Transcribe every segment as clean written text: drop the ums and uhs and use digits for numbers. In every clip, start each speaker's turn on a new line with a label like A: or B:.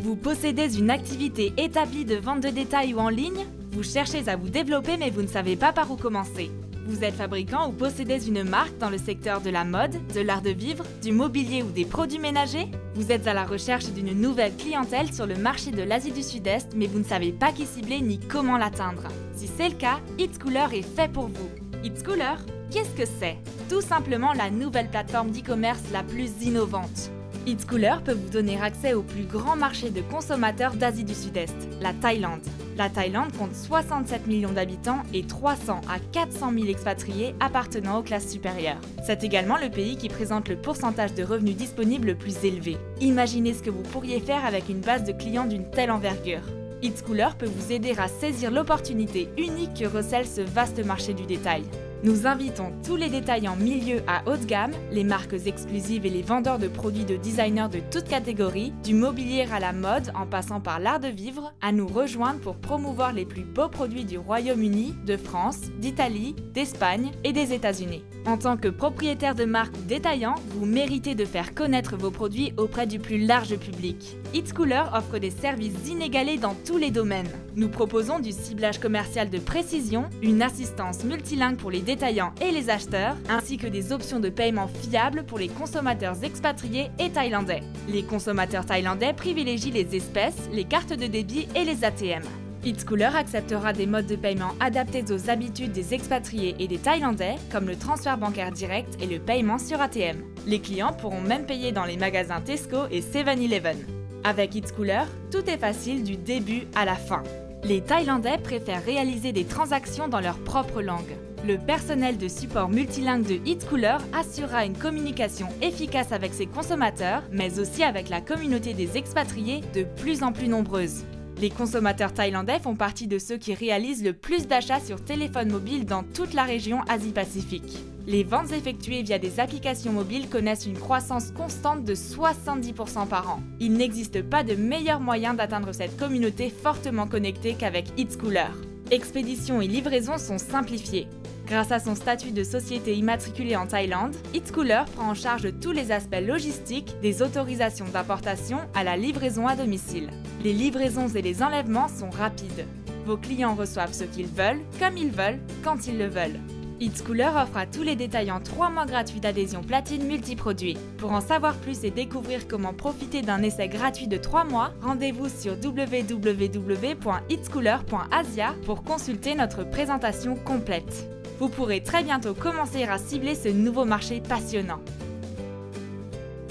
A: Vous possédez une activité établie de vente de détail ou en ligne? Vous cherchez à vous développer mais vous ne savez pas par où commencer. Vous êtes fabricant ou possédez une marque dans le secteur de la mode, de l'art de vivre, du mobilier ou des produits ménagers? Vous êtes à la recherche d'une nouvelle clientèle sur le marché de l'Asie du Sud-Est mais vous ne savez pas qui cibler ni comment l'atteindre. Si c'est le cas, Itscooler est fait pour vous. Itscooler, qu'est-ce que c'est? Tout simplement la nouvelle plateforme d'e-commerce la plus innovante. Itscooler peut vous donner accès au plus grand marché de consommateurs d'Asie du Sud-Est, la Thaïlande. La Thaïlande compte 67 millions d'habitants et 300 à 400 000 expatriés appartenant aux classes supérieures. C'est également le pays qui présente le pourcentage de revenus disponibles le plus élevé. Imaginez ce que vous pourriez faire avec une base de clients d'une telle envergure. Itscooler peut vous aider à saisir l'opportunité unique que recèle ce vaste marché du détail. Nous invitons tous les détaillants milieu à haut de gamme, les marques exclusives et les vendeurs de produits de designers de toutes catégories, du mobilier à la mode en passant par l'art de vivre, à nous rejoindre pour promouvoir les plus beaux produits du Royaume-Uni, de France, d'Italie, d'Espagne et des États-Unis. En tant que propriétaire de marque ou détaillant, vous méritez de faire connaître vos produits auprès du plus large public. Itscooler offre des services inégalés dans tous les domaines. Nous proposons du ciblage commercial de précision, une assistance multilingue pour les détaillants et les acheteurs, ainsi que des options de paiement fiables pour les consommateurs expatriés et thaïlandais. Les consommateurs thaïlandais privilégient les espèces, les cartes de débit et les ATM. Itscooler acceptera des modes de paiement adaptés aux habitudes des expatriés et des Thaïlandais, comme le transfert bancaire direct et le paiement sur ATM. Les clients pourront même payer dans les magasins Tesco et 7-Eleven. Avec Itscooler, tout est facile du début à la fin. Les Thaïlandais préfèrent réaliser des transactions dans leur propre langue. Le personnel de support multilingue de Itscooler assurera une communication efficace avec ses consommateurs, mais aussi avec la communauté des expatriés de plus en plus nombreuse. Les consommateurs thaïlandais font partie de ceux qui réalisent le plus d'achats sur téléphone mobile dans toute la région Asie-Pacifique. Les ventes effectuées via des applications mobiles connaissent une croissance constante de 70% par an. Il n'existe pas de meilleur moyen d'atteindre cette communauté fortement connectée qu'avec Itscooler. Expédition et livraison sont simplifiées. Grâce à son statut de société immatriculée en Thaïlande, Itscooler prend en charge tous les aspects logistiques, des autorisations d'importation à la livraison à domicile. Les livraisons et les enlèvements sont rapides. Vos clients reçoivent ce qu'ils veulent, comme ils veulent, quand ils le veulent. Itscooler offre à tous les détaillants 3 mois gratuits d'adhésion platine multiproduits. Pour en savoir plus et découvrir comment profiter d'un essai gratuit de 3 mois, rendez-vous sur www.itscooler.asia pour consulter notre présentation complète. Vous pourrez très bientôt commencer à cibler ce nouveau marché passionnant.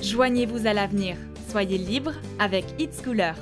A: Joignez-vous à l'avenir. Soyez libre avec Itscooler.